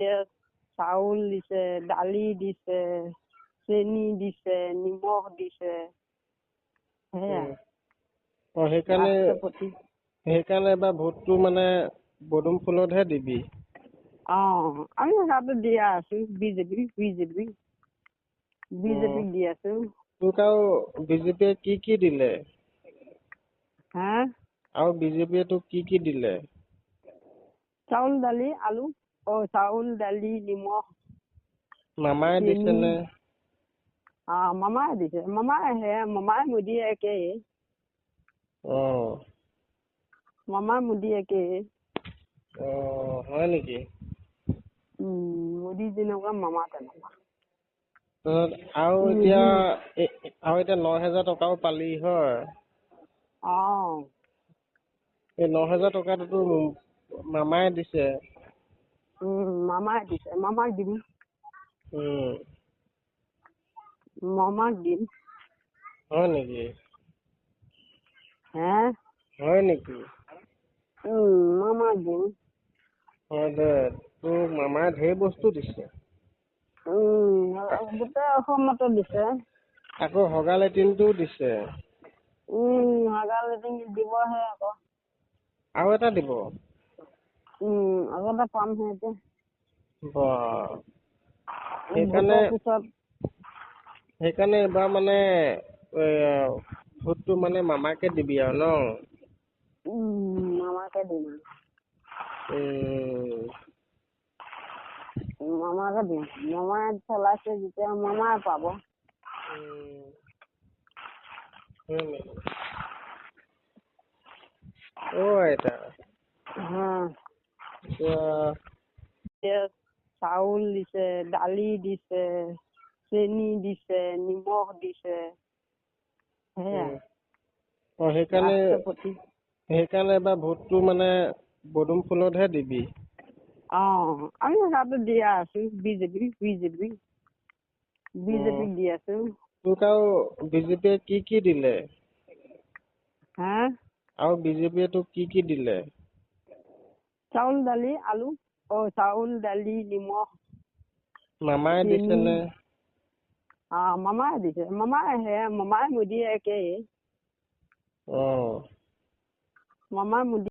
এতিয়া চাউল দিছে, দালি দিছে, চেনি দিছে, নিমখ দিছে, সেয়া সেইকাৰণে ৰাষ্ট্ৰপতি। সেইকাৰণে এবাৰ ভোটটো মানে পদুম ফুলতহে দিবি। আমি তাতে দিয়া আছো বিজেপিক দি আছো। তোক আৰু বিজেপিয়ে কি দিলে? হা? আৰু বিজেপিয়ে তোক কি দিলে? চাউল দালি আলু চাউল দালি নিমখ মামাই দিছে নে? মামাই দিছে। মামাই মোদী একেই। মামাই মোদী একেই। হয় নেকি? মোদী যেনেকুৱা মামা তেনেকুৱা। আৰু এতিয়া 9,000 টকাও পালি হয়। এই 9,000 টকাটোতো মামাই দিছে। মামাই দিছে। মামাক দিম। মামাক দিম। হয় নেকি? হে? হয় নেকি? মামাক দিম। হয় দে, তোৰ মামাই ঢেৰ বস্তু দিছে। গোটেই অসমতে দিছে। আকৌ হগা লেট্ৰিনটোও দিছে। হগা লেট্ৰিন দিবহে আকৌ। আৰু এটা দিব? আৰু এটা পামহে এতিয়া। বাহ। ভোটৰ পিছত। সেইকাৰণে এইবাৰ মানে ভোটটো মানে মামাকে দিবি আৰু ন? মামাকে দিম। মামাকে দিম। মামাই চলাইছে যেতিয়া মামাই পাব। আইতা। এতিয়া চাউল দিছে, দালি দিছে, চেনি দিছে, নিমখ দিছে, সেয়া ৰাষ্ট্ৰপতি। সেইকাৰণে এবাৰ ভোটটো মানে পদুম ফুলতহে দিবি। আমি তাতে দিয়া আছো বিজেপিক দি আছো। তোক আৰু বিজেপিয়ে কি দিলে? হা? আৰু বিজেপিয়ে তোক কি দিলে? চাউল দালি আলু চাউল দালি নিমখ মামাই দিছে নে? মামাই দিছে। মামাই মোদী একেই। মামাই মোদী